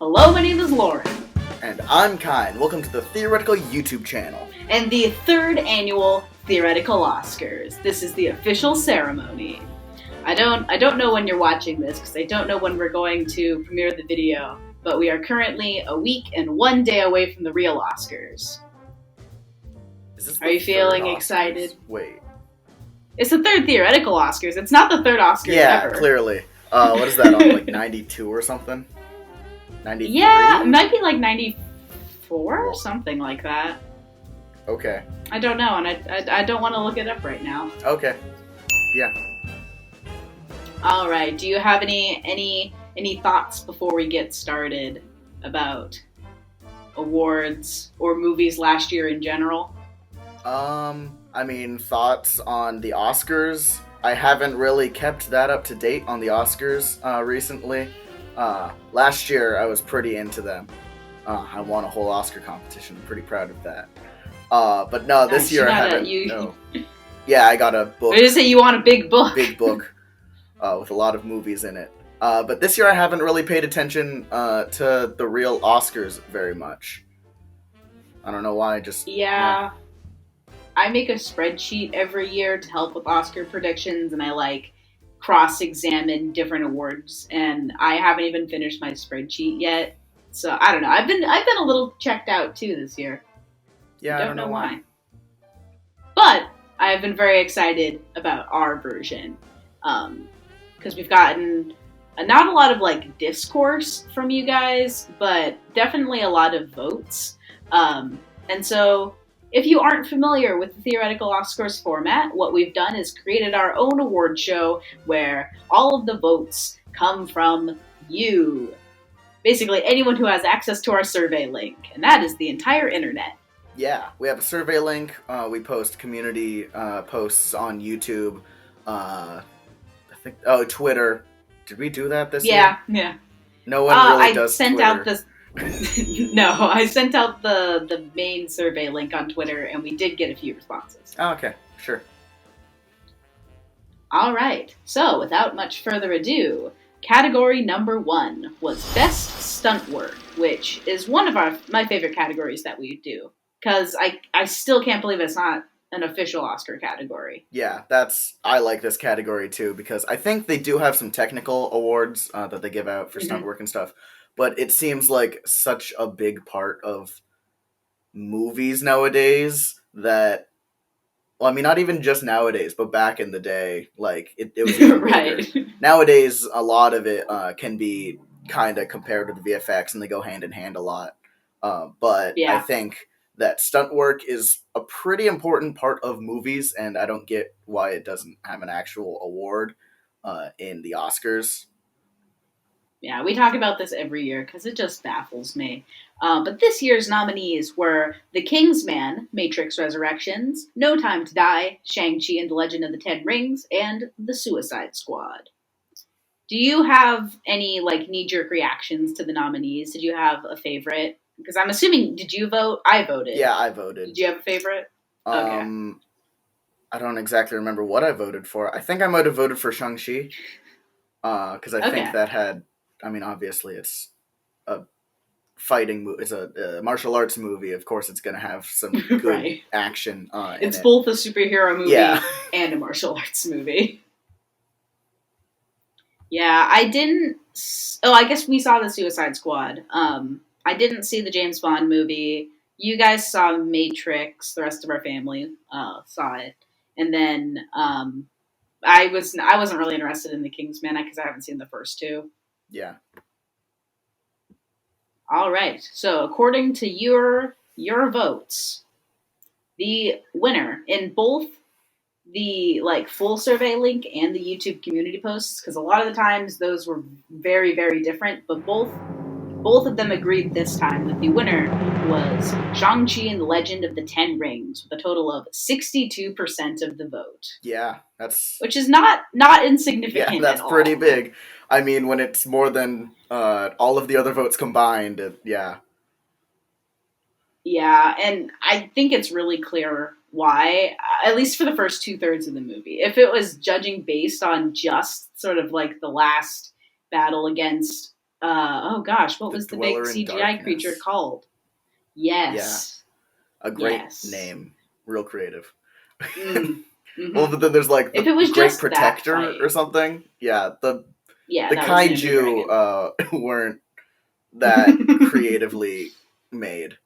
Hello, my name is Lauren. And I'm Kai, and welcome to the Theoretical YouTube channel. And the third annual Theoretical Oscars. This is the official ceremony. I don't know when you're watching this, because I don't know when we're going to premiere the video, but we are currently a week and 1 day away from the real Oscars. Are you feeling excited? Wait. It's the third Theoretical Oscars. It's not the third Oscars ever. Yeah, clearly. What is that, on like 92 or something? 93? Yeah, it might be like 94 or something like that. Okay. I don't know, and I don't want to look it up right now. Okay. Yeah. All right. Do you have any thoughts before we get started about awards or movies last year in general? I mean, thoughts on the Oscars. I haven't really kept that up to date on the Oscars recently. Last year I was pretty into them. I won a whole Oscar competition. I'm pretty proud of that. But no, this year I haven't. No. Yeah, I got a book. I just say you want a big book. Big book with a lot of movies in it. But this year I haven't really paid attention to the real Oscars very much. I don't know why. Yeah. I make a spreadsheet every year to help with Oscar predictions, and I cross-examine different awards, and I haven't even finished my spreadsheet yet. So I don't know. I've been a little checked out too this year. Yeah, I don't know why. But I've been very excited about our version because we've gotten not a lot of discourse from you guys, but definitely a lot of votes. And so if you aren't familiar with the Theoretical Oscars format, what we've done is created our own award show where all of the votes come from you. Basically, anyone who has access to our survey link, and that is the entire internet. Yeah, we have a survey link. We post community posts on YouTube. Twitter. Did we do that this year? Yeah. No one really does sent Twitter. out this. No, I sent out the main survey link on Twitter, and we did get a few responses. Oh, okay, sure. All right, so without much further ado, category number 1 was Best Stunt Work, which is one of my favorite categories that we do, because I still can't believe it's not an official Oscar category. Yeah, I like this category too, because I think they do have some technical awards that they give out for stunt work and stuff. But it seems like such a big part of movies nowadays that, well, I mean, not even just nowadays, but back in the day, it was even right. bigger. Nowadays, a lot of it can be kind of compared to the VFX, and they go hand in hand a lot. But yeah. I think that stunt work is a pretty important part of movies, and I don't get why it doesn't have an actual award in the Oscars. Yeah, we talk about this every year because it just baffles me. But this year's nominees were The Kingsman, Matrix Resurrections, No Time to Die, Shang-Chi and the Legend of the Ten Rings, and The Suicide Squad. Do you have any knee-jerk reactions to the nominees? Did you have a favorite? Because I'm assuming, did you vote? I voted. Yeah, I voted. Did you have a favorite? Okay. I don't exactly remember what I voted for. I think I might have voted for Shang-Chi. Because I think that had... I mean, obviously, it's a fighting movie. It's a martial arts movie. Of course, it's going to have some good right. action It's both a superhero movie and a martial arts movie. Yeah, I didn't... Oh, I guess we saw The Suicide Squad. I didn't see the James Bond movie. You guys saw Matrix. The rest of our family saw it. And then I wasn't really interested in The Kingsman because I haven't seen the first two. Yeah. All right. So according to your votes, the winner in both the full survey link and the YouTube community posts, because a lot of the times those were very, very different, but both of them agreed this time that the winner was Shang-Chi and the Legend of the Ten Rings, with a total of 62% of the vote. Yeah, which is not insignificant. Yeah, that's at all. Pretty big. I mean, when it's more than all of the other votes combined, yeah. Yeah, and I think it's really clear why, at least for the first 2/3 of the movie. If it was judging based on just sort of the last battle against Oh gosh, what The was the big Dweller in CGI creature Darkness. called? Yeah, Yes. a great Yes. name. Real creative. Mm. Well, Hmm. but then there's like If the it was Great just that Protector or fight, something. Yeah, yeah, the that was an Ender kaiju Dragon. weren't that creatively made.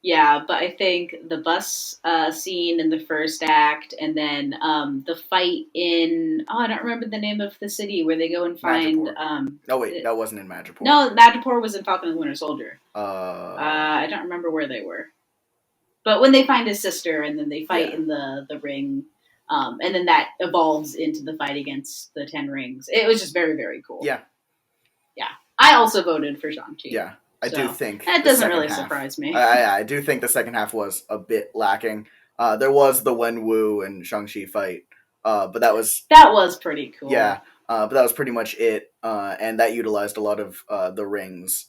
Yeah, but I think the bus scene in the first act, and then the fight in I don't remember the name of the city where they go and find. Madripoor. Oh wait, that wasn't in Madripoor. No, Madripoor was in Falcon and the Winter Soldier. Uh, I don't remember where they were, but when they find his sister, and then they fight yeah, in the ring, and then that evolves into the fight against the Ten Rings. It was just very very cool. yeah, Yeah, I also voted for Shang-Chi, yeah. I do so think that the doesn't second really half. surprise me. I do think the second half was a bit lacking. There was the Wenwu and Shang-Chi fight, but that was That was pretty yeah, cool. but that was pretty much it. And that utilized a lot of the rings,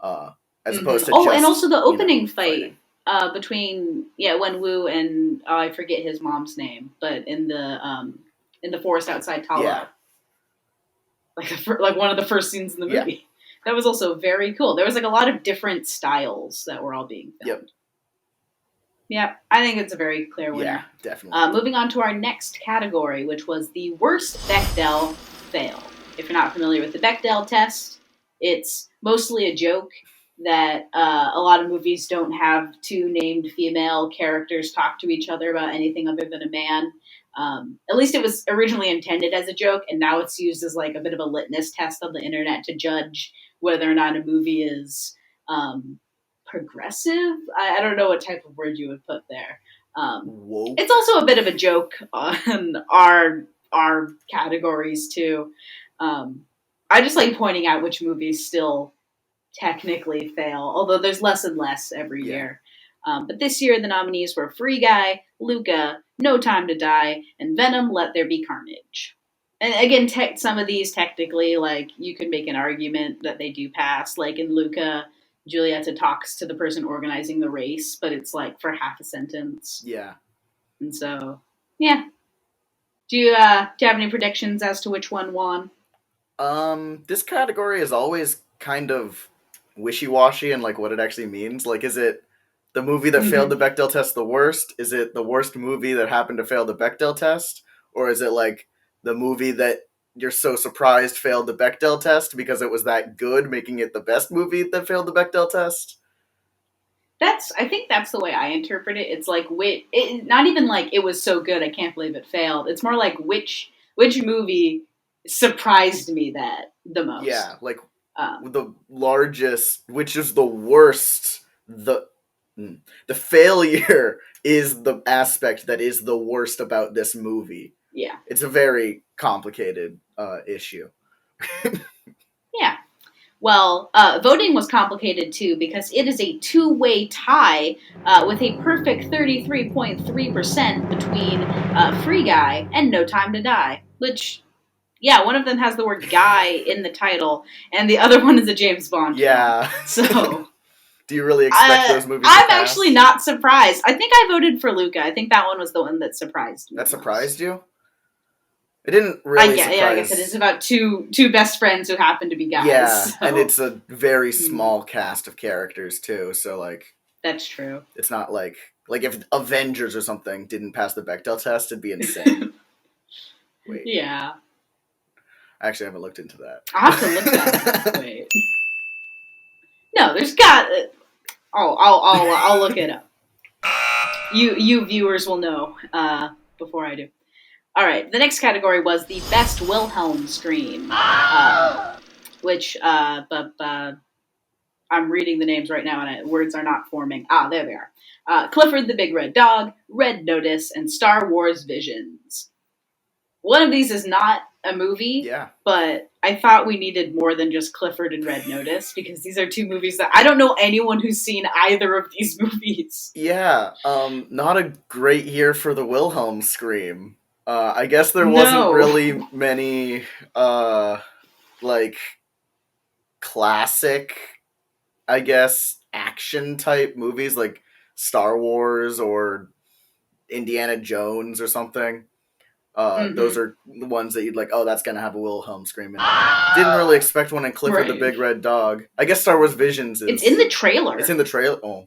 uh, as Mm-hmm. opposed to Oh, and also just the opening fighting. fight between Wenwu and I forget his mom's name, but in the forest outside Yeah, Talo, like one of the first scenes in the yeah, movie. That was also very cool. There was like a lot of different styles that were all being yep, filmed. Yeah, I think it's a very clear yeah, winner. definitely. Moving on to our next category, which was the worst Bechdel fail. If you're not familiar with the Bechdel test, it's mostly a joke that a lot of movies don't have two named female characters talk to each other about anything other than a man. At least it was originally intended as a joke, and now it's used as like a bit of a litmus test on the internet to judge whether or not a movie is um, progressive. I don't know what type of word you would put there. It's Woke. also a bit of a joke on our categories too. I just like pointing out which movies still technically fail, although there's less and less every Yeah, year. But this year, the nominees were Free Guy, Luca, No Time to Die, and Venom: Let There Be Carnage. And again, some of these technically, like you could make an argument that they do pass. Like in Luca, Julieta talks to the person organizing the race, but it's like for half a sentence, yeah. and so yeah. Do you have any predictions as to which one won? This category is always kind of wishy-washy and like what it actually means. Like, is it the movie that failed Mm-hmm. the Bechdel test the worst? Is it the worst movie that happened to fail the Bechdel test? Or is it like the movie that you're so surprised failed the Bechdel test because it was that good, making it the best movie that failed the Bechdel test? I think that's the way I interpret it. It's like not even like it was so good I can't believe it failed. It's more like which movie surprised me that the Yeah, most. like Um, the largest, which is the worst, the failure is the aspect that is the worst about this movie. yeah, It's a very complicated issue. yeah. Well, voting was complicated too because it is a two-way tie with a perfect 33.3% between Free Guy and No Time to Die, which yeah, one of them has the word guy in the title, and the other one is a James Bond film. Yeah. So Do you really expect those movies to I'm actually pass? not surprised. I think I voted for Luca. I think that one was the one that surprised me That the most. surprised you? It didn't really I guess it is surprise. about two best friends who happen to be Yeah, guys. and So it's a very hmm, small cast of characters too. So like, that's true. it's not like if Avengers or something didn't pass the Bechdel test, it'd be insane. Wait, Yeah, I actually haven't looked into I'll have to look that up. that. Wait, no, there's got. I'll look it up. You viewers will know before I do. All right, the next category was the best Wilhelm scream, which I'm reading the names right now and words are not forming. Ah, there they are. Clifford the Big Red Dog, Red Notice, and Star Wars Visions. One of these is not a movie, Yeah. but I thought we needed more than just Clifford and Red Notice because these are two movies that I don't know anyone who's seen either of these movies. Yeah, not a great year for the Wilhelm scream. I guess there wasn't No. really many, like, classic, I guess, action type movies like Star Wars or Indiana Jones or something. Those are the ones that you'd like, oh, that's going to have a Wilhelm scream in it. Didn't really expect one in Clifford the Big Red Dog. I guess Star Wars Visions is... It's in the trailer. It's in the trailer? Oh.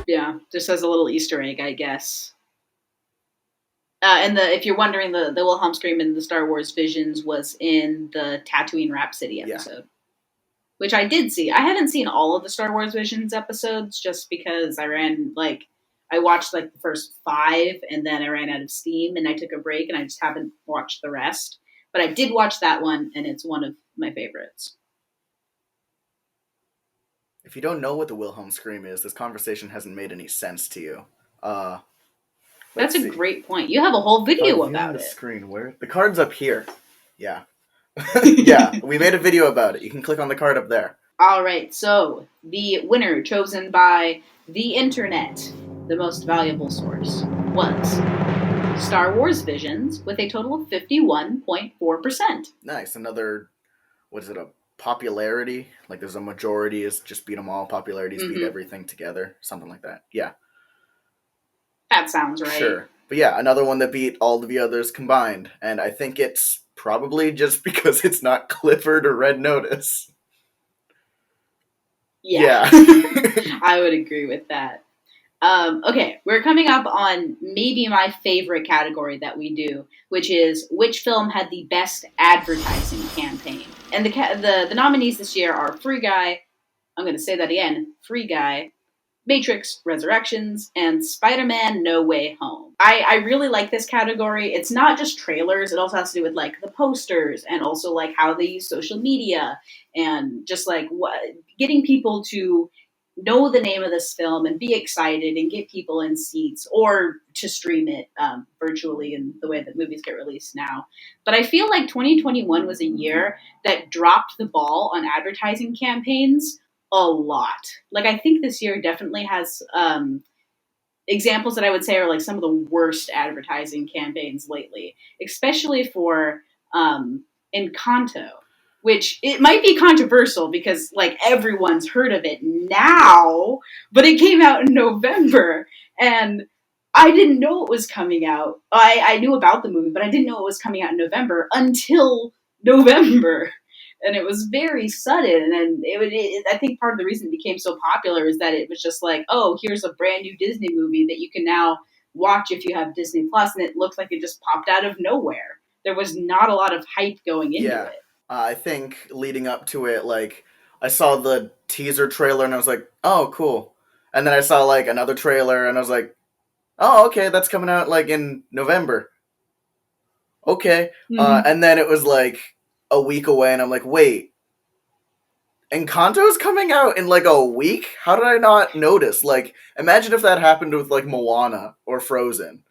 Yeah, just as a little Easter egg, I guess. And if you're wondering, the Wilhelm scream in the Star Wars Visions was in the Tatooine Rhapsody episode. Yeah. Which I did see. I haven't seen all of the Star Wars Visions episodes just because I watched the first 5 and then I ran out of steam and I took a break and I just haven't watched the rest. But I did watch that one and it's one of my favorites. If you don't know what the Wilhelm scream is, this conversation hasn't made any sense to you. That's a great point. You have a whole video about it. Screen where the card's up here. Yeah. Yeah, we made a video about it. You can click on the card up there. All right, so the winner chosen by the internet, the most valuable source, was Star Wars Visions with a total of 51.4%. Nice. Another, what is it, a popularity? Like there's a majority is just beat them all. Popularities beat everything together. Something like that. Yeah. That sounds right. Sure. But yeah, another one that beat all of the others combined. And I think it's probably just because it's not Clifford or Red Notice. Yeah. I would agree with that. Okay, we're coming up on maybe my favorite category that we do, which is which film had the best advertising campaign. And the nominees this year are Free Guy, I'm going to say that again, Free Guy, Matrix Resurrections, and Spider-Man No Way Home. I really like this category. It's not just trailers. It also has to do with the posters and also how they use social media and just getting people to know the name of this film and be excited and get people in seats or to stream it virtually in the way that movies get released now. But I feel like 2021 was a year that dropped the ball on advertising campaigns a lot. I think this year definitely has examples that I would say are some of the worst advertising campaigns lately, especially for Encanto, which it might be controversial because everyone's heard of it now, but it came out in November and I didn't know it was coming out. I knew about the movie, but I didn't know it was coming out in November until November. And it was very sudden. And I think part of the reason it became so popular is that it was just oh, here's a brand new Disney movie that you can now watch if you have Disney Plus. And it looks like it just popped out of nowhere. There was not a lot of hype going into it. I think leading up to it, I saw the teaser trailer and I was like, oh, cool. And then I saw another trailer and I was like, oh, okay, that's coming out in November. Okay. And then it was a week away and I'm like, wait, Encanto's coming out in a week? How did I not notice? Imagine if that happened with Moana or Frozen.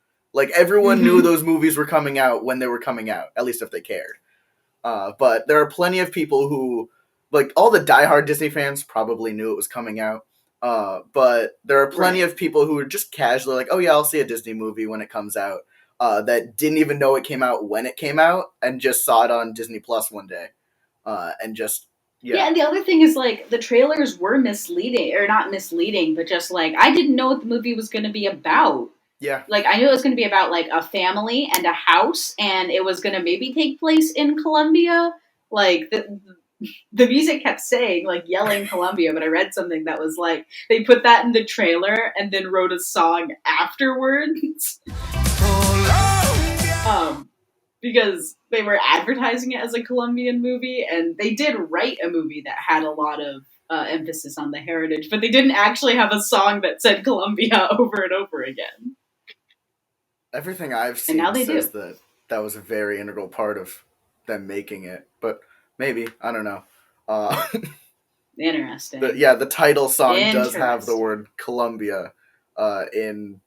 Everyone knew those movies were coming out when they were coming out, at least if they cared. But there are plenty of people who, all the diehard Disney fans probably knew it was coming out. But there are plenty of people who are just casually oh yeah, I'll see a Disney movie when it comes out. That didn't even know it came out when it came out and just saw it on Disney Plus one day. And just, yeah, and the other thing is the trailers were misleading, or not misleading, but just I didn't know what the movie was going to be about. Yeah. I knew it was going to be about a family and a house, and it was going to maybe take place in Colombia. The music kept saying, yelling Colombia, but I read something that was they put that in the trailer and then wrote a song afterwards. Because they were advertising it as a Colombian movie, and they did write a movie that had a lot of emphasis on the heritage, but they didn't actually have a song that said Colombia over and over again. Everything I've seen says that was a very integral part of them making it, but maybe, I don't know. Interesting. The title song does have the word Colombia in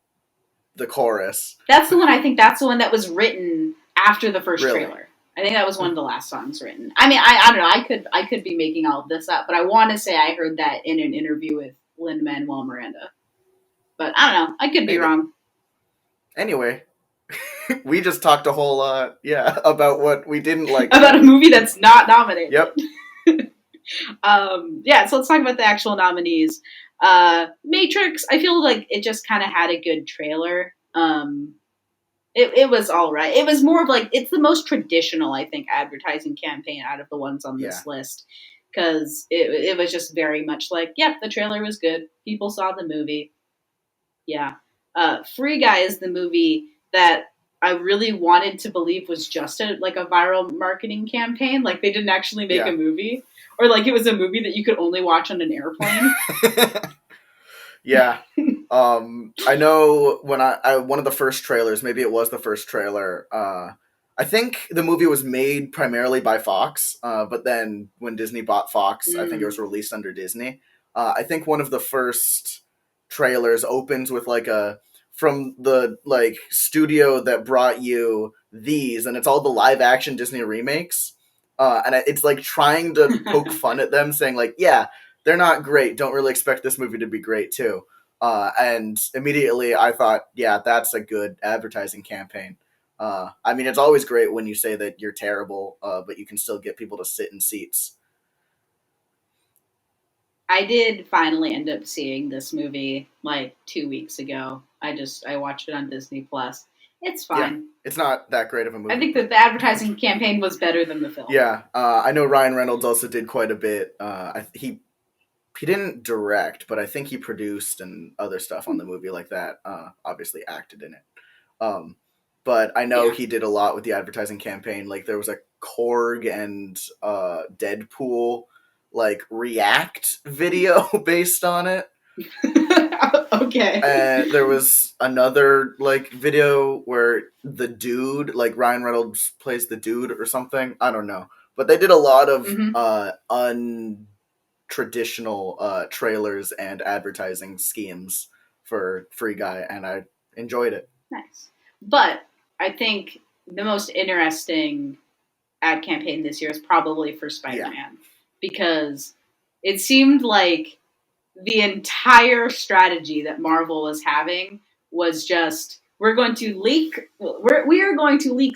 the chorus. That's the one. I think that's the one that was written after the first trailer. I think that was one of the last songs written. I mean, I don't know. I could be making all of this up, but I want to say I heard that in an interview with Lin-Manuel Miranda. But I don't know. I could be wrong. Anyway, we just talked a whole lot, about what we didn't like. About a movie that's not nominated. Yep. So let's talk about the actual nominees. Matrix, I feel like it just kind of had a good trailer. It was all right. It was more of like, it's the most traditional, I think, advertising campaign out of the ones on Yeah. this list. Because it was just very much like, yep, the trailer was good. People saw the movie. Yeah. Free Guy is the movie that I really wanted to believe was just a viral marketing campaign. Like they didn't actually make a movie. Or like it was a movie that you could only watch on an airplane. Yeah. I know when I one of the first trailers, maybe it was the first trailer, I think the movie was made primarily by Fox, but then when Disney bought Fox, I think it was released under Disney. I think one of the first trailers opens with like a from the like studio that brought you these, and it's all the live action Disney remakes. And it's like trying to poke fun at them, saying like, yeah, they're not great. Don't really expect this movie to be great too. And immediately I thought, yeah, that's a good advertising campaign. I mean, it's always great when you say that you're terrible, but you can still get people to sit in seats. I did finally end up seeing this movie like 2 weeks ago. I watched it on Disney Plus. It's fine. Yeah, it's not that great of a movie. I think that the advertising campaign was better than the film. Yeah, I know Ryan Reynolds also did quite a bit. He didn't direct, but I think he produced and other stuff on the movie like that. Obviously acted in it. But I know he did a lot with the advertising campaign. Like there was a Korg and Deadpool like react video based on it. Okay. And there was another like video where the dude, like Ryan Reynolds plays the dude or something. I don't know. But they did a lot of untraditional trailers and advertising schemes for Free Guy, and I enjoyed it. Nice. But I think the most interesting ad campaign this year is probably for Spider-Man. Because it seemed like the entire strategy that Marvel was having was just, we are going to leak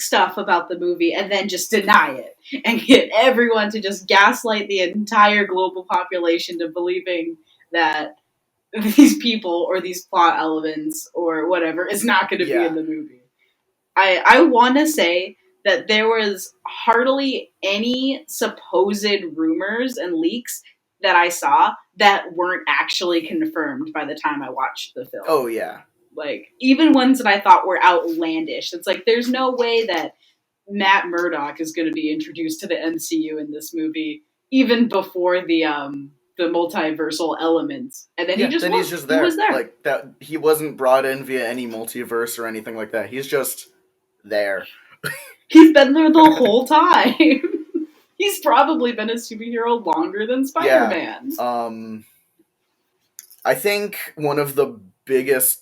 stuff about the movie and then just deny it and get everyone to just gaslight the entire global population to believing that these people or these plot elements or whatever is not going to be in the movie. I want to say that there was hardly any supposed rumors and leaks that I saw that weren't actually confirmed by the time I watched the film. Oh, yeah. Like, even ones that I thought were outlandish. It's like, there's no way that Matt Murdock is going to be introduced to the MCU in this movie, even before the multiversal elements. And then he's just there. He was there. Like, that, he wasn't brought in via any multiverse or anything like that. He's just there. He's been there the whole time. He's probably been a superhero longer than Spider-Man. Yeah. I think one of the biggest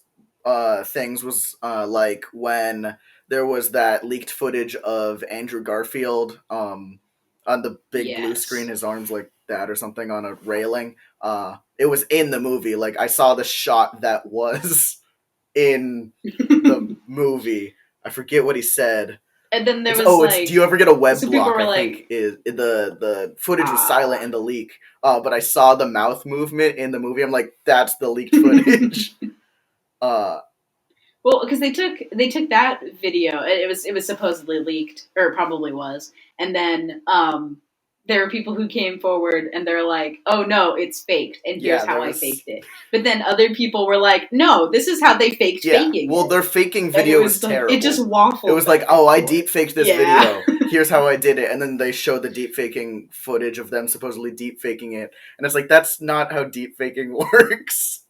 things was like when there was that leaked footage of Andrew Garfield on the big blue screen, his arms like that or something on a railing. It was in the movie. Like I saw the shot that was in the movie. I forget what he said. And then there was do you ever get a web so block? I think is the footage was silent in the leak, but I saw the mouth movement in the movie. I'm like, that's the leaked footage. Well, because they took that video. It was supposedly leaked, or it probably was, and then there were people who came forward and they're like, "Oh no, it's faked, and here's how I faked it." But then other people were like, "No, this is how they faked faking." Well, their faking video was terrible. It just waffled. It was like, "Oh, I deep faked this video. Here's how I did it," and then they showed the deep faking footage of them supposedly deep faking it, and it's like that's not how deep faking works.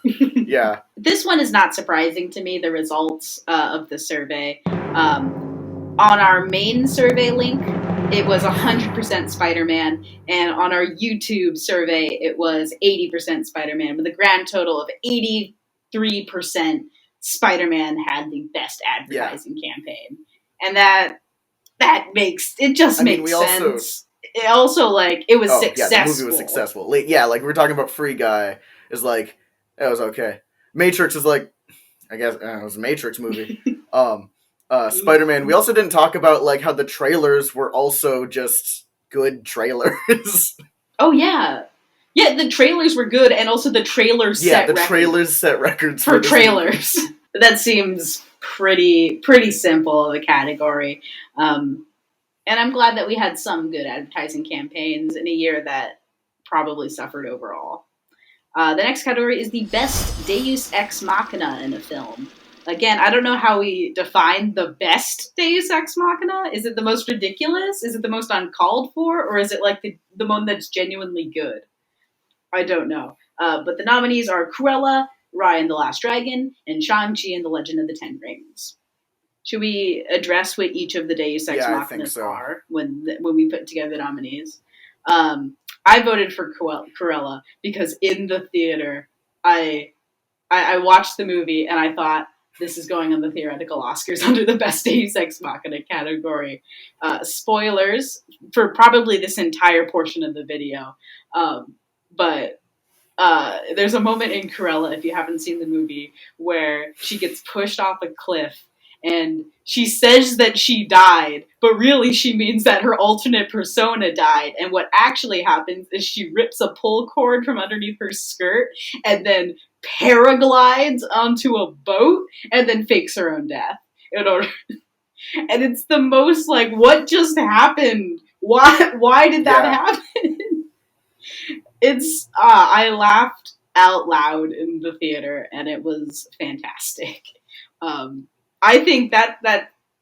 Yeah. This one is not surprising to me, the results of the survey. On our main survey link, it was 100% Spider-Man, and on our YouTube survey, it was 80% Spider-Man, with a grand total of 83% Spider-Man had the best advertising campaign. And that makes, it just makes sense. It also, like, it was successful. Yeah, the movie was successful. Like, yeah, like, we're talking about Free Guy, is like, it was okay. Matrix is like, I guess, it was a Matrix movie. Spider-Man, we also didn't talk about, like, how the trailers were also just good trailers. Oh, yeah. Yeah, the trailers were good, and also the trailers set records. Yeah, the trailers set records for trailers. That seems pretty simple of a category. And I'm glad that we had some good advertising campaigns in a year that probably suffered overall. The next category is the best Deus Ex Machina in a film. Again, I don't know how we define the best Deus Ex Machina. Is it the most ridiculous? Is it the most uncalled for? Or is it like the one that's genuinely good? I don't know. But the nominees are Cruella, Raya and the Last Dragon, and Shang-Chi and the Legend of the Ten Rings. Should we address what each of the Deus Ex Yeah, I think Machinas so. are when we put together the nominees? I voted for Cruella because in the theater, I watched the movie and I thought this is going on the theoretical Oscars under the best Deus Ex Machina category. Spoilers for probably this entire portion of the video, but there's a moment in Cruella, if you haven't seen the movie, where she gets pushed off a cliff and she says that she died, but really she means that her alternate persona died. And what actually happens is she rips a pull cord from underneath her skirt and then paraglides onto a boat and then fakes her own death in order. And it's the most like, what just happened? Why did that happen? It's I laughed out loud in the theater and it was fantastic. I think that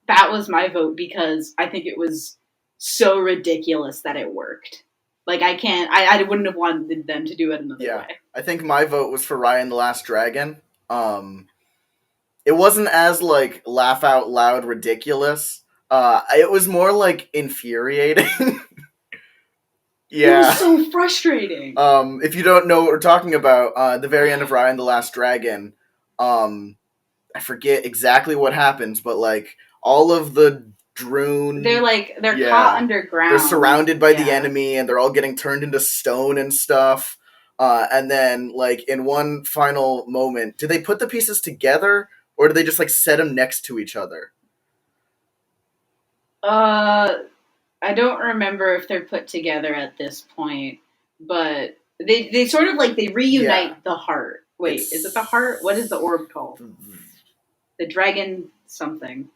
was my vote because I think it was so ridiculous that it worked. Like I wouldn't have wanted them to do it another way. I think my vote was for Raya and the Last Dragon. It wasn't as like laugh out loud ridiculous. It was more like infuriating. Yeah. It was so frustrating. If you don't know what we're talking about, the very end of Raya and the Last Dragon, I forget exactly what happens, but like all of the Droon, they're caught underground. They're surrounded by the enemy, and they're all getting turned into stone and stuff. And then, like in one final moment, do they put the pieces together, or do they just like set them next to each other? I don't remember if they're put together at this point, but they sort of like they reunite the heart. Wait, is it the heart? What is the orb called? The dragon something.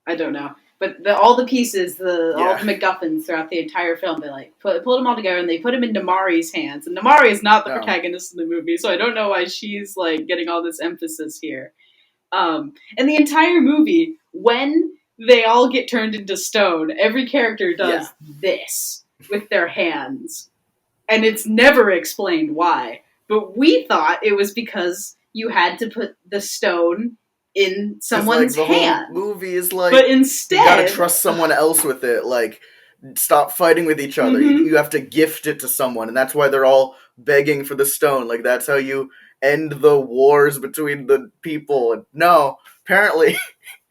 I don't know. But all the pieces, all the MacGuffins throughout the entire film, they like pull them all together and they put them into Mari's hands. And Mari is not the protagonist in the movie, so I don't know why she's like getting all this emphasis here. And the entire movie, when they all get turned into stone, every character does this with their hands. And it's never explained why. But we thought it was because you had to put the stone in someone's hand. Whole movie is like, but instead, you gotta trust someone else with it. Like, stop fighting with each other. Mm-hmm. You have to gift it to someone, and that's why they're all begging for the stone. Like, that's how you end the wars between the people. And no, apparently.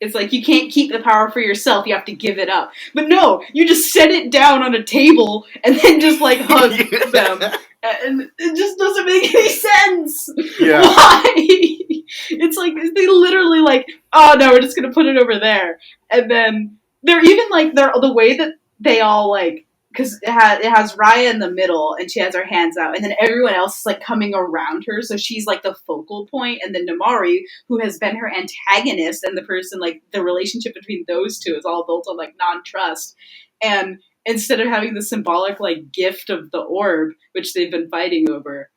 It's like, you can't keep the power for yourself, you have to give it up. But no, you just set it down on a table and then just, like, hug them. And it just doesn't make any sense. Yeah. Why? It's like, they literally, like, oh no, we're just gonna put it over there. And then, they're even, like, the way that they all, like, because it has Raya in the middle, and she has her hands out, and then everyone else is, like, coming around her, so she's, like, the focal point, and then Namari, who has been her antagonist, and the person, like, the relationship between those two is all built on, like, non-trust, and instead of having the symbolic, like, gift of the orb, which they've been fighting over,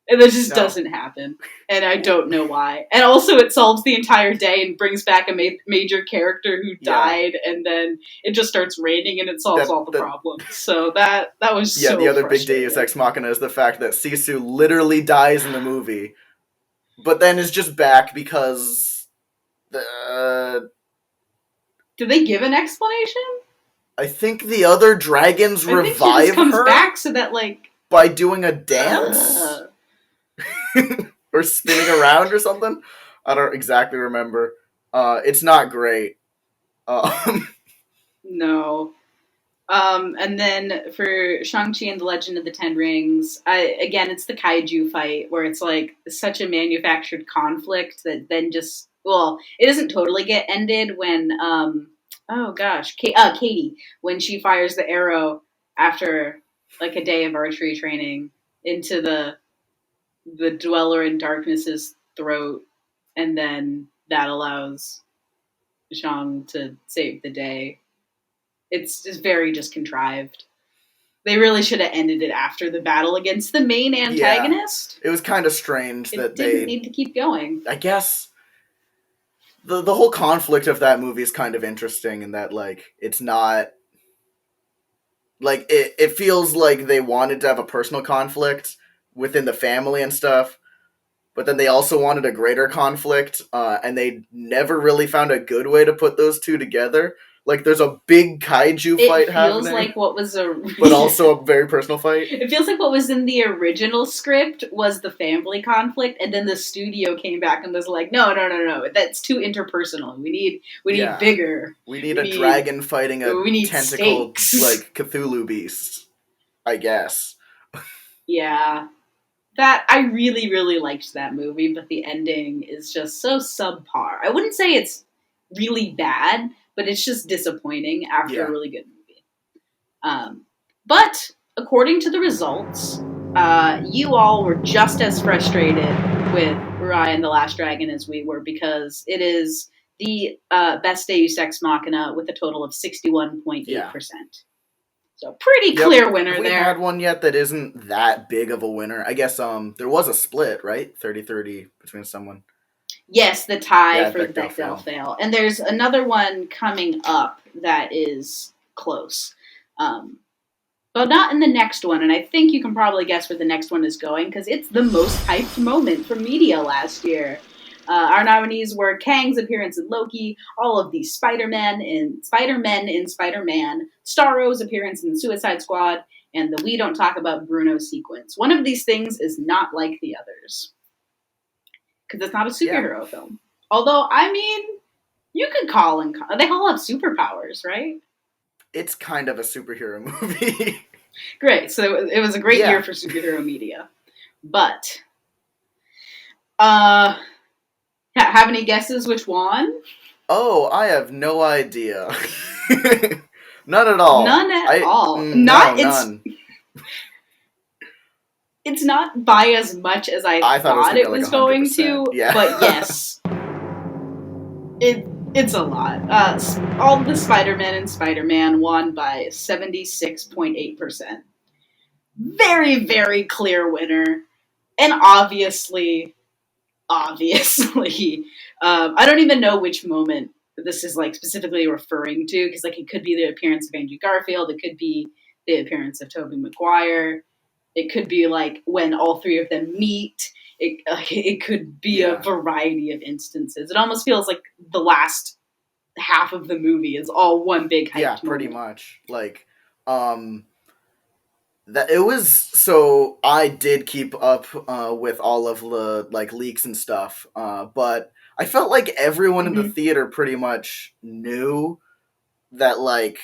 and it just doesn't happen, and I don't know why. And also, it solves the entire day and brings back a major character who died, and then it just starts raining and it solves all the problems. So that was so the other big Deus Ex Machina is the fact that Sisu literally dies in the movie, but then is just back because do they give an explanation? I think the other dragons revive her. Comes back so that, like, by doing a dance. Or spinning around or something. I don't exactly remember. It's not great. No. And then for Shang-Chi and the Legend of the Ten Rings, again, it's the kaiju fight where it's like such a manufactured conflict that then just, well, it doesn't totally get ended when, Katie, when she fires the arrow after like a day of archery training into the Dweller in Darkness's throat, and then that allows Shang to save the day. It's just very just contrived. They really should have ended it after the battle against the main antagonist. It was kind of strange that they didn't need to keep going. I guess the whole conflict of that movie is kind of interesting in that, like, it's not like it feels like they wanted to have a personal conflict within the family and stuff, but then they also wanted a greater conflict, and they never really found a good way to put those two together. Like, there's a big kaiju fight happening. It feels like what was but also a very personal fight. It feels like what was in the original script was the family conflict, and then the studio came back and was like, no, that's too interpersonal. We need bigger. We need a dragon fighting a tentacle, like, Cthulhu beast, I guess. Yeah. That, I really, really liked that movie, but the ending is just so subpar. I wouldn't say it's really bad, but it's just disappointing after a really good movie. But according to the results, you all were just as frustrated with Raya and the Last Dragon as we were, because it is the best Deus Ex Machina with a total of 61.8%. Yeah. So pretty clear winner there. We had one yet that isn't that big of a winner. I guess there was a split, right? 30-30 between someone. Yes, the tie for the Bechdel fail. And there's another one coming up that is close. But not in the next one. And I think you can probably guess where the next one is going, because it's the most hyped moment for media last year. Our nominees were Kang's appearance in Loki, all of the Spider-Men in Spider-Man, Starro's appearance in the Suicide Squad, and the We Don't Talk About Bruno sequence. One of these things is not like the others, because it's not a superhero film. Although, I mean, you could call and they all have superpowers, right? It's kind of a superhero movie. Great. So it was a great year for superhero media. But, have any guesses which won? Oh, I have no idea. None at all. None at all. None. It's not by as much as I thought it was going to, but yes. It's a lot. All the Spider-Men and Spider-Man won by 76.8%. Very, very clear winner. And obviously, I don't even know which moment this is like specifically referring to, because like it could be the appearance of Andrew Garfield, it could be the appearance of Tobey Maguire, it could be like when all three of them meet. It could be a variety of instances. It almost feels like the last half of the movie is all one big hype moment. Pretty much. Like, that it was. So I did keep up with all of the like leaks and stuff, but I felt like everyone in the theater pretty much knew that, like,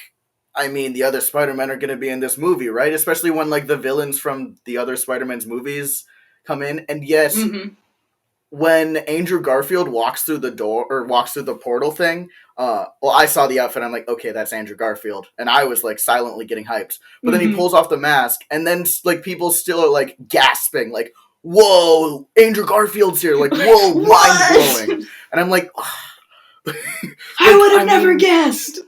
I mean, the other Spider-Men are going to be in this movie, right? Especially when like the villains from the other Spider-Man's movies come in, and yes, when Andrew Garfield walks through the door or walks through the portal thing, I saw the outfit. I'm like, okay, that's Andrew Garfield, and I was like silently getting hyped. But then he pulls off the mask, and then like people still are like gasping, like, "Whoa, Andrew Garfield's here!" Like, "Whoa, mind blowing!" And I'm like, I would have never guessed.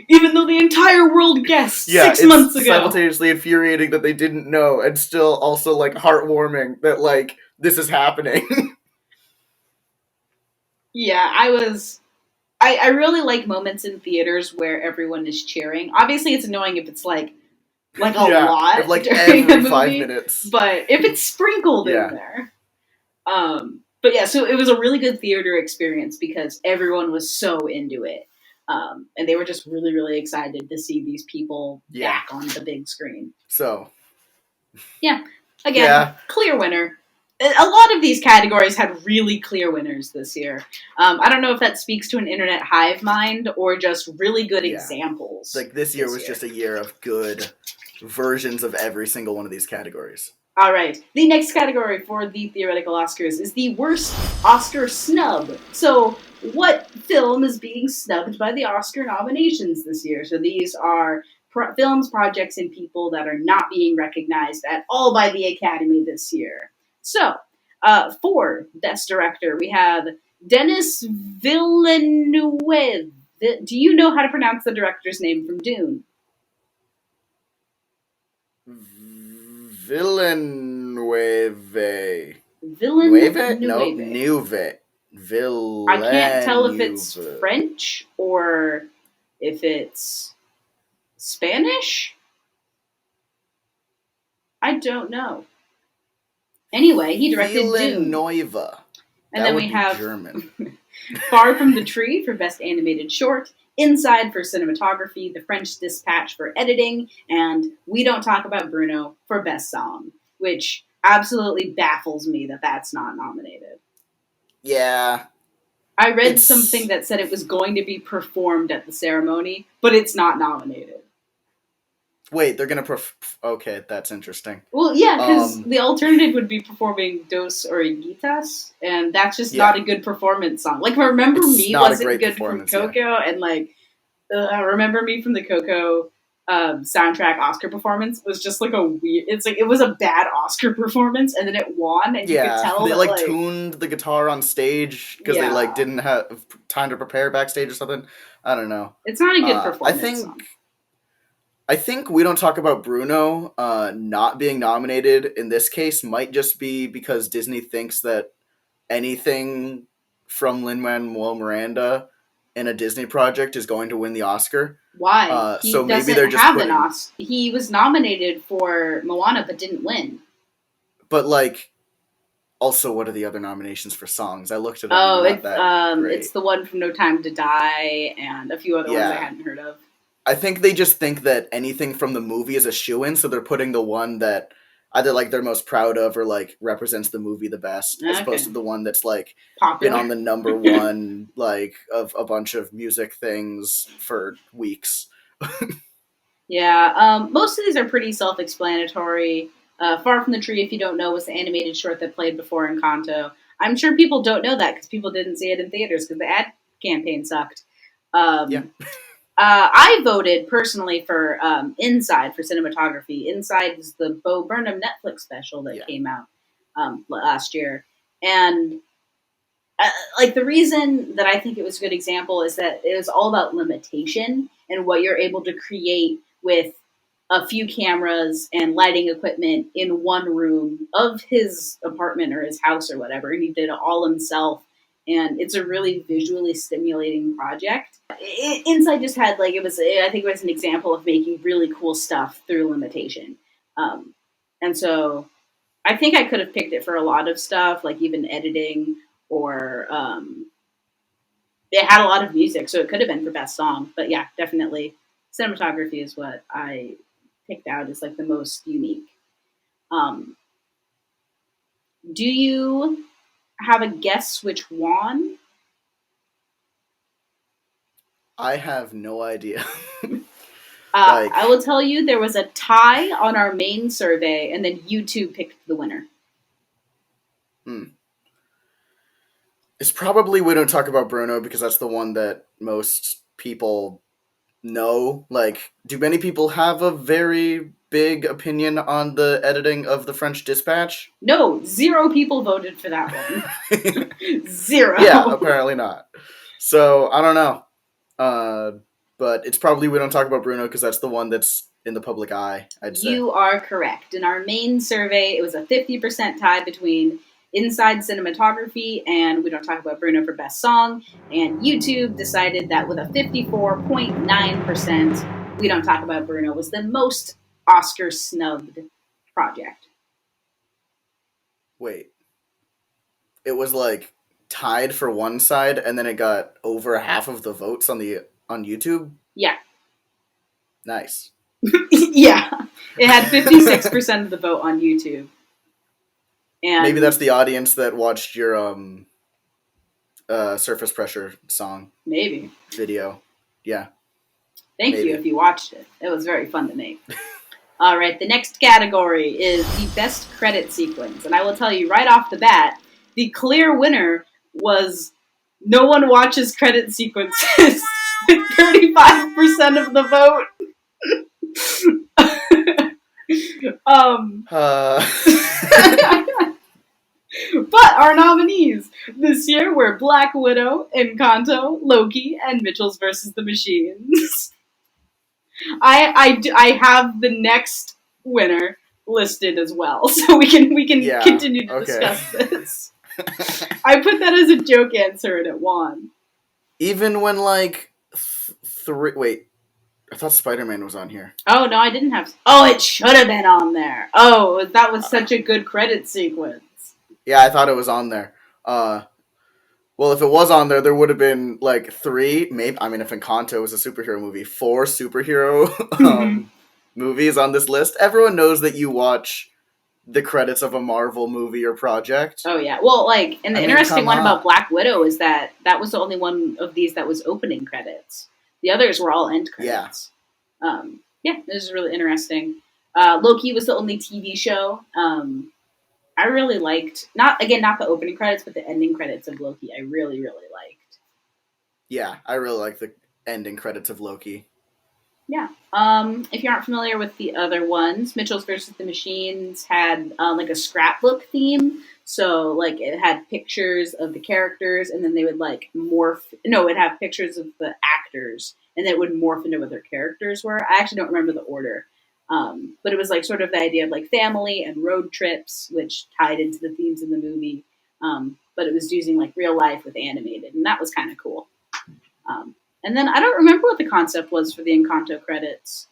Even though the entire world guessed 6 months ago. Simultaneously infuriating that they didn't know, and still also like heartwarming that like this is happening. Yeah, I really like moments in theaters where everyone is cheering. Obviously, it's annoying if it's like a lot, like during every the 5 movie, minutes. But if it's sprinkled in there, but yeah, so it was a really good theater experience because everyone was so into it. And they were just really, really excited to see these people back on the big screen. So, clear winner. A lot of these categories had really clear winners this year. I don't know if that speaks to an internet hive mind or just really good examples. Like this year was just a year of good versions of every single one of these categories. All right. The next category for the theoretical Oscars is the worst Oscar snub. So, what film is being snubbed by the Oscar nominations this year? So these are films, projects, and people that are not being recognized at all by the Academy this year. So, for Best Director, we have Denis Villeneuve. Do you know how to pronounce the director's name from Dune? Villeneuve. Nueve? No, Villeneuve. Nuve. I can't tell if it's Villeneuve. French or if it's Spanish. I don't know. Anyway, he directed Dune. Villeneuve. And That then would we be have German. Far from the Tree for Best Animated Short, Inside for Cinematography, The French Dispatch for Editing, and We Don't Talk About Bruno for Best Song, which absolutely baffles me that that's not nominated. Yeah. I read something that said it was going to be performed at the ceremony, but it's not nominated. Wait, they're gonna okay, that's interesting. Well, yeah, because the alternative would be performing Dos Oreguitas, and that's just not a good performance song. Like, Remember Me wasn't good from Coco, and like, Remember Me from the Coco soundtrack Oscar performance was just like a weird. It's like it was a bad Oscar performance, and then it won, and you could tell they that, tuned the guitar on stage because they didn't have time to prepare backstage or something. I don't know. It's not a good performance song. I think We Don't Talk About Bruno not being nominated in this case might just be because Disney thinks that anything from Lin-Manuel Miranda in a Disney project is going to win the Oscar. Why? He so maybe they're just have an Oscar. He was nominated for Moana but didn't win. But also, what are the other nominations for songs? I looked at it's the one from No Time to Die and a few other ones I hadn't heard of. I think they just think that anything from the movie is a shoo-in, so they're putting the one that either they're most proud of or represents the movie the best, as opposed to the one that's popular. Been on the number one of a bunch of music things for weeks. Yeah, most of these are pretty self-explanatory. Far from the Tree, if you don't know, was the animated short that played before Encanto. I'm sure people don't know that because people didn't see it in theaters because the ad campaign sucked. I voted personally for Inside for cinematography. Inside is the Bo Burnham Netflix special that came out last year. And the reason that I think it was a good example is that it was all about limitation and what you're able to create with a few cameras and lighting equipment in one room of his apartment or his house or whatever. And he did it all himself. And it's a really visually stimulating project. Inside just had I think it was an example of making really cool stuff through limitation. And so I think I could have picked it for a lot of stuff, like even editing or it had a lot of music, so it could have been for best song. But yeah, definitely cinematography is what I picked out as the most unique. Do you have a guess which won? I have no idea. I will tell you there was a tie on our main survey, and then YouTube picked the winner. It's probably We Don't Talk About Bruno because that's the one that most people know. Do many people have a very big opinion on the editing of The French Dispatch? No, 0 people voted for that one. 0. Yeah, apparently not. So, I don't know. But it's probably We Don't Talk About Bruno because that's the one that's in the public eye, I'd say. You are correct. In our main survey, it was a 50% tie between Inside cinematography and We Don't Talk About Bruno for best song. And YouTube decided that with a 54.9%, We Don't Talk About Bruno was the most Oscar snubbed project. Wait. It was tied for one side, and then it got over half of the votes on YouTube? Yeah. Nice. Yeah. It had 56% of the vote on YouTube. And maybe that's the audience that watched your Surface Pressure song. Maybe. Video. Yeah. Thank you if you watched it. It was very fun to make. All right, the next category is the best credit sequence. And I will tell you right off the bat, the clear winner was No One Watches Credit Sequences. 35% of the vote. But our nominees this year were Black Widow, Encanto, Loki, and Mitchell's versus the Machines. I have the next winner listed as well, so we can Yeah. continue to Okay. discuss this. I put that as a joke answer and it won. Even when like three. Wait, I thought Spider-Man was on here. Oh no, I didn't have. Oh, it should have been on there. Oh, that was such a good credit sequence. Yeah, I thought it was on there. Uh, well, if it was on there, there would have been like three. Maybe I mean, if Encanto was a superhero movie, four superhero movies on this list. Everyone knows that you watch the credits of a Marvel movie or project. Oh yeah. Well, like, and the I mean, interesting come one on. about Black Widow is that that was the only one of these that was opening credits. The others were all end Yeah. credits. Yeah, this is really interesting. Loki was the only TV show. I really liked not the opening credits, but the ending credits of Loki. I really really liked. Yeah, I really like the ending credits of Loki. Yeah. If you aren't familiar with the other ones, Mitchell's versus the Machines had like a scrapbook theme. So like it had pictures of the characters, and then they would like morph. No, it'd have pictures of the actors, and it would morph into what their characters were. I actually don't remember the order, but it was like sort of the idea of like family and road trips, which tied into the themes in the movie. But it was using like real life with animated, and that was kind of cool. And then I don't remember what the concept was for the Encanto credits.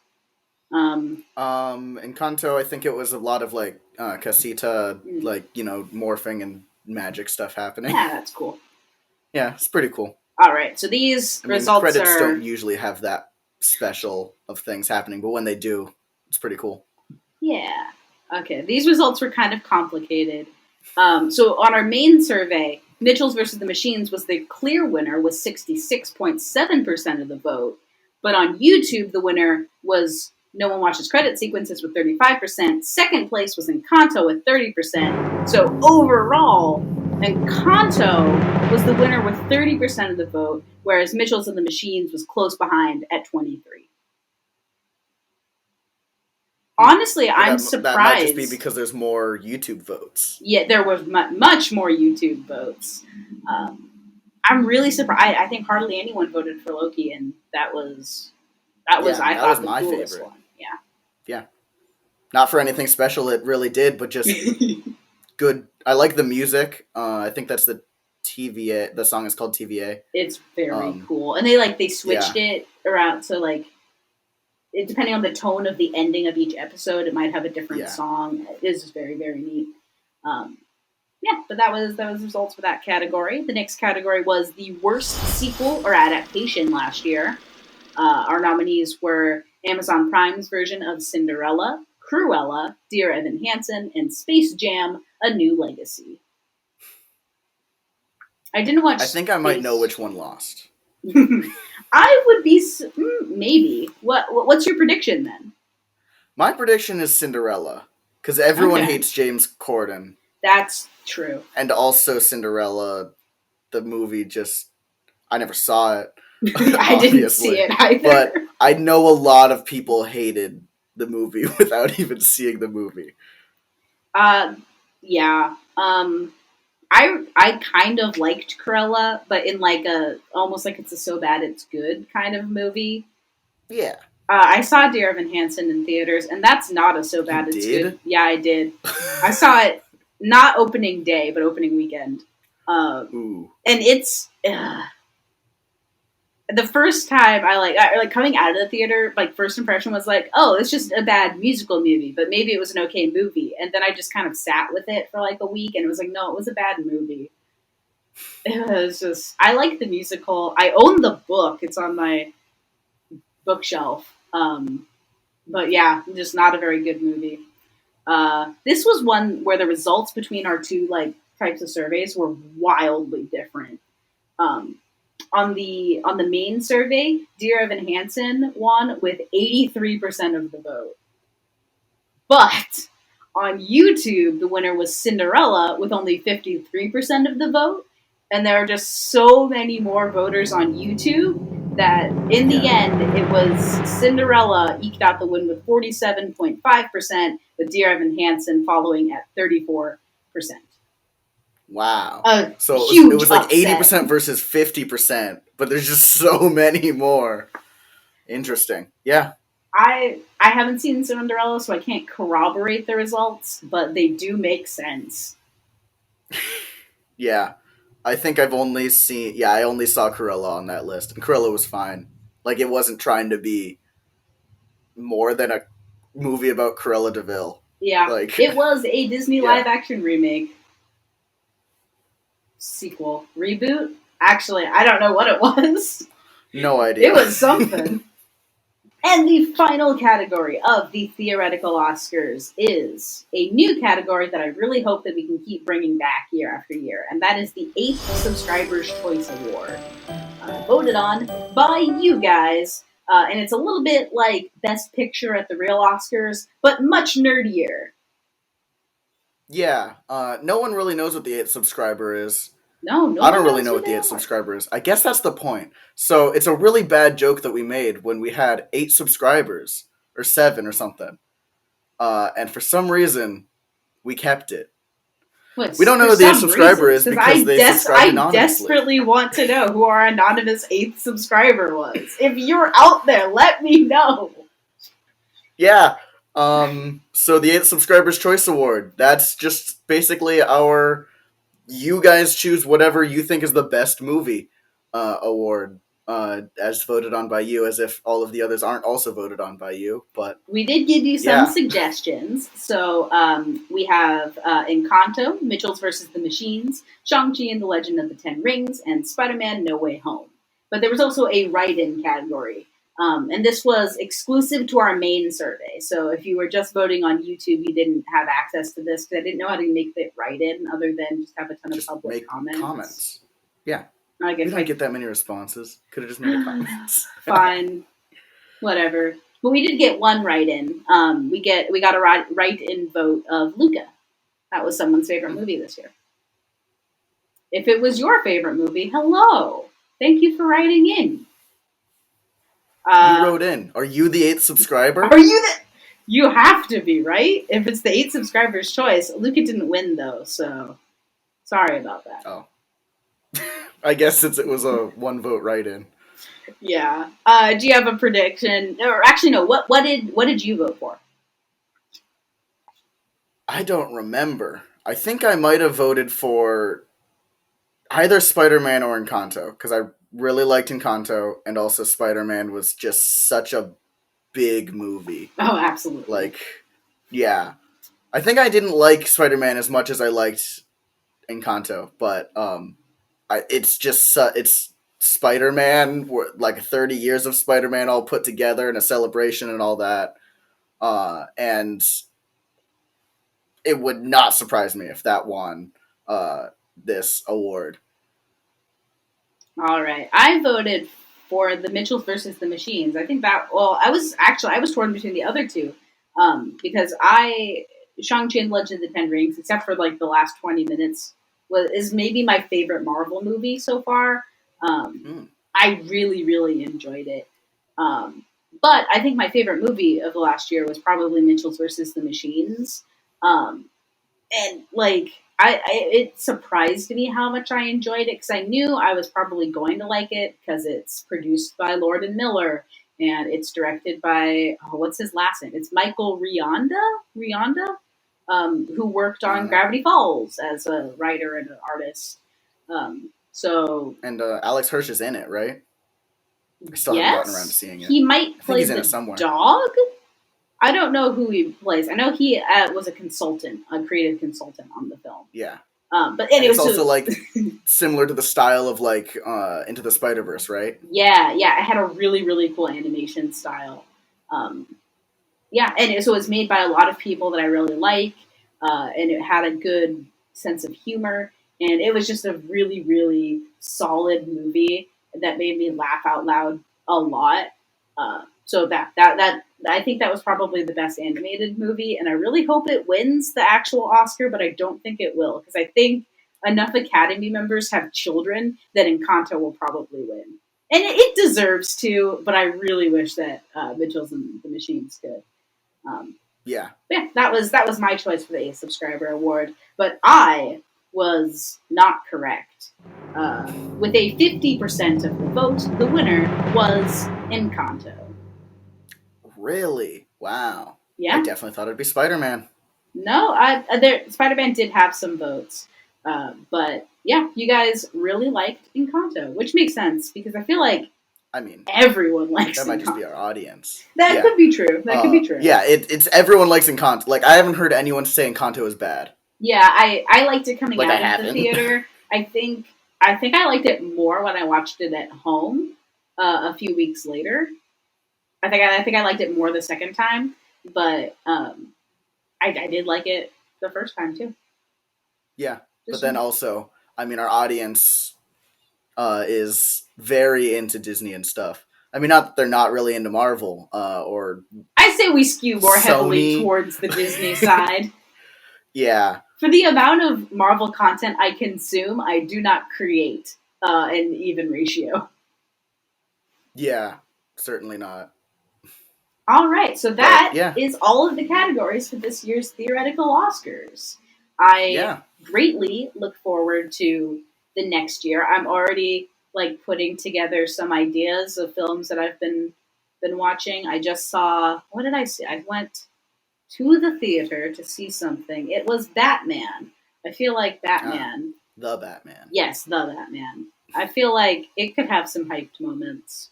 Encanto, I think it was a lot of like casita, Mm. like morphing and magic stuff happening. Yeah, that's cool. Yeah, it's pretty cool. All right, so these I mean, results credits are don't usually have that special of things happening, but when they do, it's pretty cool. yeah. Okay, these results were kind of complicated. So on our main survey, Mitchell's versus the Machines was the clear winner with 66.7% of the vote. But on YouTube, the winner was No One Watches Credit Sequences with 35%. Second place was Encanto with 30%. So overall, Encanto was the winner with 30% of the vote, whereas Mitchell's and the Machines was close behind at 23. Honestly, I'm That might just be surprised. because there's more YouTube votes. Yeah, there was much more YouTube votes. Um, I'm really surprised. I think hardly anyone voted for Loki, and that was Yeah, I that thought was the my coolest favorite. one. Yeah, not for anything special, it really did, but just Yeah, good. I like the music. I think that's the TVA. The song is called TVA. it's very Um, cool, and they switched yeah, it around so like depending on the tone of the ending of each episode, it might have a different yeah. song. It is just very very neat. Um, yeah, but that was results for that category. The next category was the worst sequel or adaptation last year. Our nominees were Amazon Prime's version of Cinderella, Cruella, Dear Evan Hansen, and Space Jam: A New Legacy. I didn't watch I think I might know Space. which one lost. I would be maybe. What's your prediction then? My prediction is Cinderella, because everyone Okay, hates James Corden, that's true. and also Cinderella, the movie. Just I never saw it, I didn't see obviously, it either. but I know a lot of people hated the movie without even seeing the movie. Uh, yeah. I kind of liked Cruella, but in like a almost like it's a so bad it's good kind of movie. Yeah, I saw Dear Evan Hansen in theaters, and that's not a so you bad it's good. did. Yeah, I did. I saw it not opening day, but opening weekend. Ooh, And it's the first time I like coming out of the theater. Like first impression was like, oh, it's just a bad musical movie, but maybe it was an okay movie. And then I just kind of sat with it for like a week, and it was like, no, it was a bad movie. It was just I like the musical. I own the book; it's on my bookshelf. But yeah, just not a very good movie. This was one where the results between our two like types of surveys were wildly different. Um, on the main survey, Dear Evan Hansen won with 83% of the vote. But on YouTube, the winner was Cinderella with only 53% of the vote. And there are just so many more voters on YouTube that in the yeah. end, it was Cinderella eked out the win with 47.5%, with Dear Evan Hansen following at 34%. Wow. A So it huge was like upset. 80% versus 50%, but there's just so many more. Interesting. Yeah. I haven't seen Cinderella, so I can't corroborate the results, but they do make sense. Yeah. I think I've only seen. Yeah, I only saw Cruella on that list, and Cruella was fine. Like it wasn't trying to be more than a movie about Cruella Deville. Yeah, Like, it was a Disney live yeah, action remake, sequel, reboot. Actually, I don't know what it was. no It idea. was something. And the final category of the theoretical Oscars is a new category that I really hope that we can keep bringing back year after year, and that is the 8th Subscribers' Choice Award, voted on by you guys. And it's a little bit like Best Picture at the real Oscars, but much nerdier. Yeah. No one really knows what the 8th subscriber is. No, no I one don't really knows know who what they the 8th are. subscriber is. I guess that's the point. So it's a really bad joke that we made when we had 8 subscribers or 7 or something. And for some reason, we kept it. What, We don't know for who the 8th some subscriber reasons, is because because they subscribed I anonymously. desperately want to know who our anonymous 8th subscriber was. If you're out there, let me know. Yeah. So the 8th subscribers choice award. That's just basically our you guys choose whatever you think is the best movie award, as voted on by you, as if all of the others aren't also voted on by you. But We did give you some yeah. suggestions. So we have Encanto, Mitchell's versus the Machines, Shang-Chi and the Legend of the Ten Rings, and Spider-Man No Way Home. But there was also a write-in category. And this was exclusive to our main survey. So if you were just voting on YouTube, you didn't have access to this because I didn't know how to make it write-in other than just have a ton of Just public make comments. comments. Yeah. I We guess don't get that many responses. Could have just made a comment. fine, whatever. But we did get one write-in. We got a write-in vote of Luca. That was someone's favorite movie this year. If it was your favorite movie, hello. Thank you for writing in. You wrote in. Are you the 8th subscriber? Are you the? You have to be, right? If it's the 8 subscribers' choice. Luca didn't win though, so sorry about that. Oh. I guess since it was a one vote write in. Yeah. Do you have a prediction? Or actually, no. What did you vote for? I don't remember. I think I might have voted for either Spider-Man or Encanto because I really liked Encanto, and also Spider-Man was just such a big movie. Oh, absolutely. Like, yeah, I think I didn't like Spider-Man as much as I liked Encanto, but it's just it's Spider-Man, like 30 years of Spider-Man all put together in a celebration and all that, and it would not surprise me if that won this award. All right. I voted for the Mitchells versus the Machines. I think that, well, I was torn between the other two because Shang-Chi and Legend of the Ten Rings, except for like the last 20 minutes, is maybe my favorite Marvel movie so far. I really, really enjoyed it. But I think my favorite movie of the last year was probably Mitchells versus the Machines. And like it surprised me how much I enjoyed it because I knew I was probably going to like it because it's produced by Lord and Miller and it's directed by what's his last name? It's Michael Rionda, who worked on Gravity Falls as a writer and an artist. So and Alex Hirsch is in it, right? I still haven't gotten around to seeing it. He might play the dog. I don't know who he plays. I know he was a consultant, a creative consultant on the film. Yeah. But anyway, it's also like similar to the style of like Into the Spider-Verse, right? Yeah, it had a really, really cool animation style. Yeah, and so it was made by a lot of people that I really like, and it had a good sense of humor, and it was just a really, really solid movie that made me laugh out loud a lot. So that I think that was probably the best animated movie, and I really hope it wins the actual Oscar, but I don't think it will because I think enough Academy members have children that Encanto will probably win, and it deserves to. But I really wish that Mitchells and the Machines could. Yeah, that was my choice for the 8th subscriber award. But I was not correct. With a 50% of the vote, the winner was Encanto. Really? Wow. I Yeah. definitely thought it'd be Spider-Man. No, Spider-Man did have some votes, but yeah, you guys really liked Encanto, which makes sense because I feel like I mean, everyone likes that might just be Encanto. our audience. That Yeah. could be true. That could be true. Yeah, it's everyone likes Encanto. Like, I haven't heard anyone say Encanto is bad. Yeah, I liked it coming Like, I out of the haven't. theater. I think I liked it more when I watched it at home a few weeks later. I think I liked it more the second time, but I did like it the first time too. Yeah. But Just then also, I mean, our audience is very into Disney and stuff. I mean, not that they're not really into Marvel or I say we skew more heavily Sony. towards the Disney side. Yeah. For the amount of Marvel content I consume, I do not create an even ratio. Yeah. Certainly not. All right, so But that yeah. is all of the categories for this year's theoretical Oscars. I Yeah. greatly look forward to the next year. I'm already like putting together some ideas of films that I've been watching. I just saw, what did I see? I went to the theater to see something. It was Batman. I feel like Ah, Batman. the Batman. Yes, the Batman. I feel like it could have some hyped moments.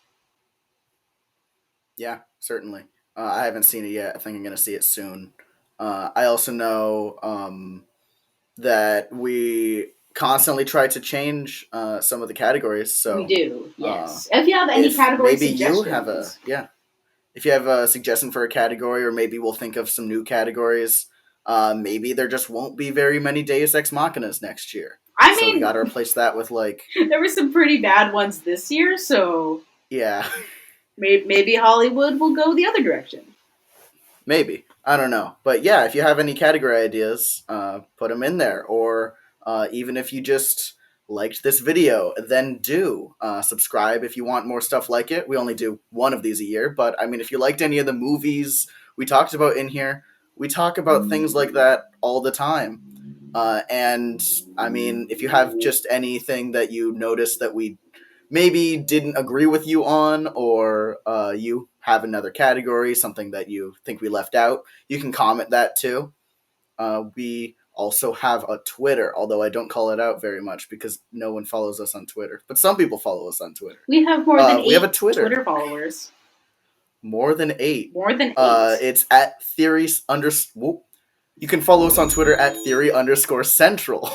Yeah, certainly. I haven't seen it yet. I think I'm going to see it soon. I also know that we constantly try to change some of the categories. We So do, uh, yes. If you have any if category maybe you have suggestions, if you have a suggestion for a category, or maybe we'll think of some new categories. Maybe there just won't be very many Deus Ex Machinas next year. I So we got to mean, replace that with like, there were some pretty bad ones this year, so yeah, maybe Hollywood will go the other direction. maybe. I don't know. But yeah, if you have any category ideas, put them in there. Or even if you just liked this video, then do subscribe if you want more stuff like it. We only do one of these a year. But I mean, if you liked any of the movies we talked about in here, we talk about things like that all the time. And I mean, if you have just anything that you notice that we maybe didn't agree with you on, or you have another category, something that you think we left out, you can comment that too. We also have a Twitter, although I don't call it out very much because no one follows us on Twitter. But some people follow us on Twitter. We have more than We have a eight Twitter. Twitter followers. More than 8. More than eight. It's at theories under. You can follow us on Twitter at theory_central.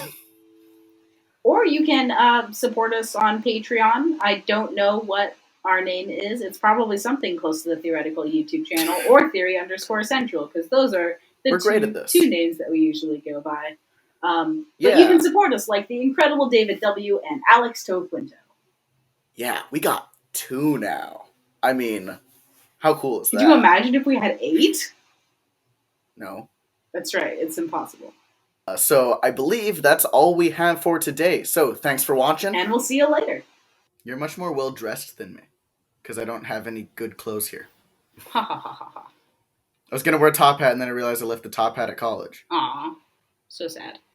Or you can support us on Patreon. I don't know what our name is. It's probably something close to the Theoretical YouTube channel or Theory_Central, because those are the We're great at two this. names that we usually go by. But you can Yeah. support us like the incredible David W. and Alex Toquinto. Yeah, we got 2 now. I mean, how cool is Could you that? imagine if we had 8? No. That's right. It's impossible. So I believe that's all we have for today. So thanks for watching. And we'll see you later. You're much more well dressed than me because I don't have any good clothes here. Ha ha ha ha ha. I was gonna wear a top hat and then I realized I left the top hat at college. Aw. So sad.